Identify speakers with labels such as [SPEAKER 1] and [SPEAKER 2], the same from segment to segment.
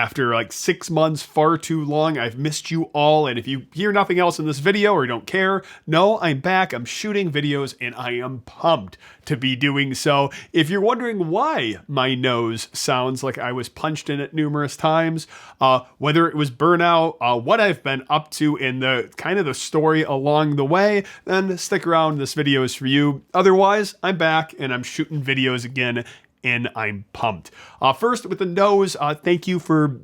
[SPEAKER 1] after like 6 months, far too long. I've missed you all. And if you hear nothing else in this video or don't care, no, I'm back. I'm shooting videos and I am pumped to be doing so. If you're wondering why my nose sounds like I was punched in it numerous times, whether it was burnout, what I've been up to in the kind of the story along the way, then stick around. This video is for you. Otherwise, I'm back and I'm shooting videos again and I'm pumped. First with the nose, thank you for,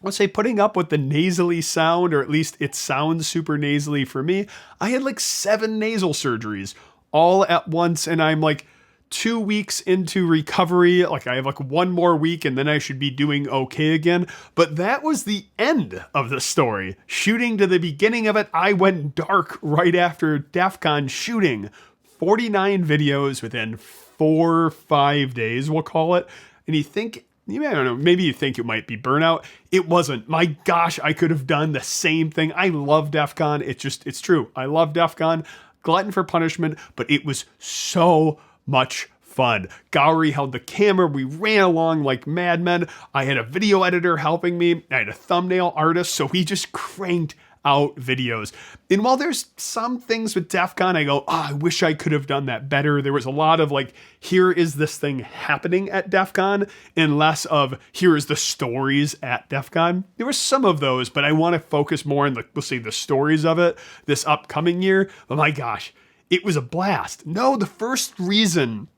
[SPEAKER 1] let's say, putting up with the nasally sound, or at least it sounds super nasally for me. I had like 7 nasal surgeries all at once, and I'm like 2 weeks into recovery. Like I have like 1 more week and then I should be doing okay again. But that was the end of the story. Shooting to the beginning of it, I went dark right after DEF CON shooting 49 videos within 4 or 5 days, we'll call it. And I don't know, maybe you think it might be burnout. It wasn't. My gosh, I could have done the same thing. I love DEF CON. It's true. I love DEF CON. Glutton for punishment, but it was so much fun. Gowrie held the camera. We ran along like madmen. I had a video editor helping me. I had a thumbnail artist, so we just cranked out videos. And while there's some things with DEF CON, I go, I wish I could have done that better. There was a lot of like, here is this thing happening at DEF CON, and less of, here is the stories at DEF CON. There were some of those, but I want to focus more on we'll say the stories of it this upcoming year. But my gosh, it was a blast. No, the first reason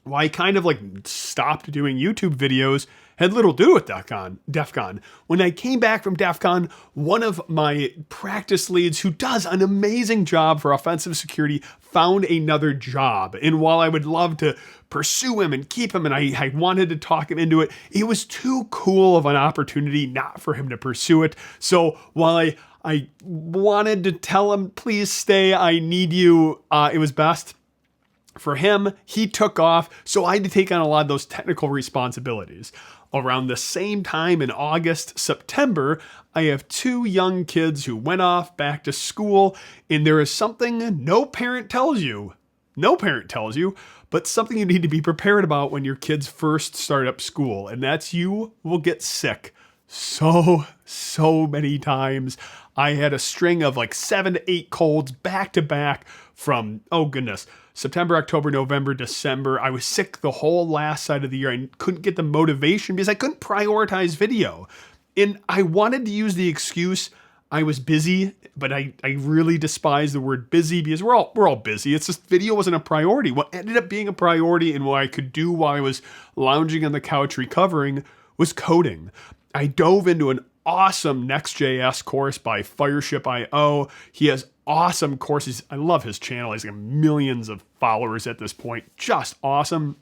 [SPEAKER 1] why I kind of like stopped doing YouTube videos had little to do with DEF CON. When I came back from DEF CON, one of my practice leads, who does an amazing job for offensive security, found another job. And while I would love to pursue him and keep him, and I wanted to talk him into it, it was too cool of an opportunity not for him to pursue it. So while I wanted to tell him, please stay, I need you, it was best for him. He took off, so I had to take on a lot of those technical responsibilities. Around the same time in August, September, I have 2 young kids who went off back to school, and there is something no parent tells you, but something you need to be prepared about when your kids first start up school, and that's you will get sick so many times. I had a string of like 7 to 8 colds back to back from, oh goodness, September, October, November, December. I was sick the whole last side of the year. I couldn't get the motivation because I couldn't prioritize video. And I wanted to use the excuse I was busy, but I really despise the word busy because we're all busy. It's just video wasn't a priority. What ended up being a priority and what I could do while I was lounging on the couch recovering was coding. I dove into an awesome Next.js course by Fireship.io. He has awesome courses. I love his channel. He's got millions of followers at this point. Just awesome.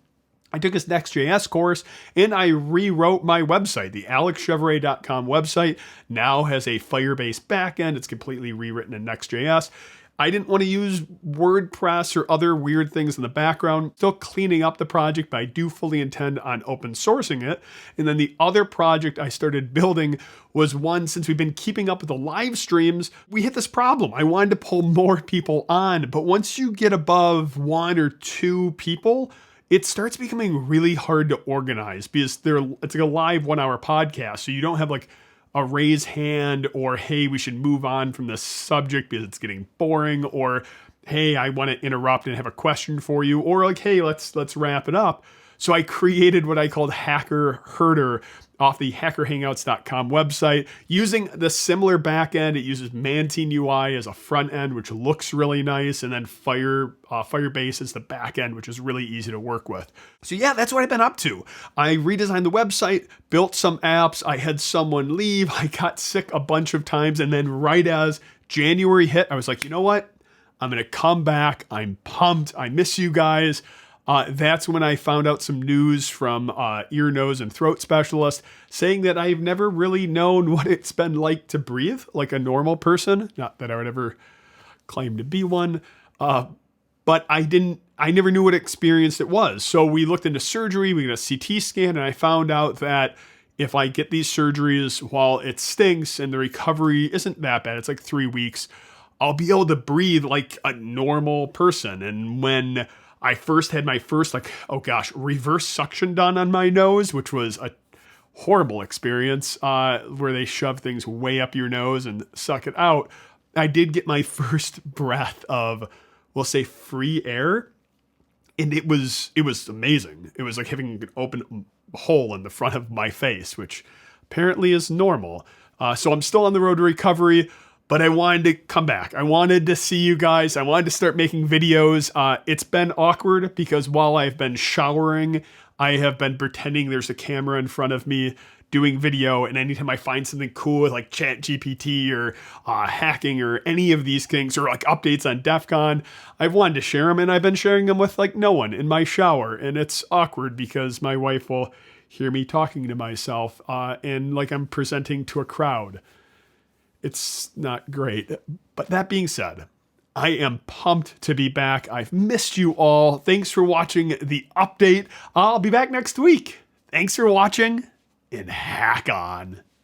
[SPEAKER 1] I took his Next.js course and I rewrote my website. The alexchevrolet.com website now has a Firebase backend. It's completely rewritten in Next.js. I didn't want to use WordPress or other weird things in the background. Still cleaning up the project, but I do fully intend on open sourcing it. And then the other project I started building was one, since we've been keeping up with the live streams, we hit this problem. I wanted to pull more people on, but once you get above 1 or 2 people, it starts becoming really hard to organize because it's like a live 1-hour podcast. So you don't have like a raise hand or, hey, we should move on from this subject because it's getting boring, or, hey, I want to interrupt and have a question for you, or like, hey, let's wrap it up. So I created what I called Hacker Herder off the hackerhangouts.com website using the similar backend. It uses Mantine UI as a front end, which looks really nice. And then Firebase is the back end, which is really easy to work with. So yeah, that's what I've been up to. I redesigned the website, built some apps. I had someone leave. I got sick a bunch of times. And then right as January hit, I was like, you know what? I'm going to come back. I'm pumped. I miss you guys. That's when I found out some news from ear, nose, and throat specialist saying that I've never really known what it's been like to breathe like a normal person. Not that I would ever claim to be one, but I never knew what experience it was. So we looked into surgery, we got a CT scan, and I found out that if I get these surgeries while it stinks and the recovery isn't that bad, it's like 3 weeks, I'll be able to breathe like a normal person. And when I first had my first, reverse suction done on my nose, which was horrible experience where they shove things way up your nose and suck it out, I did get my first breath of, we'll say, free air. And it was amazing. It was like having an open hole in the front of my face, which apparently is normal. So I'm still on the road to recovery, but I wanted to come back. I wanted to see you guys. I wanted to start making videos. It's been awkward because while I've been showering, I have been pretending there's a camera in front of me doing video, and anytime I find something cool like ChatGPT or hacking or any of these things or like updates on DEF CON, I've wanted to share them, and I've been sharing them with like no one in my shower, and it's awkward because my wife will hear me talking to myself and like I'm presenting to a crowd. It's not great. But that being said, I am pumped to be back. I've missed you all. Thanks for watching the update. I'll be back next week. Thanks for watching, and hack on.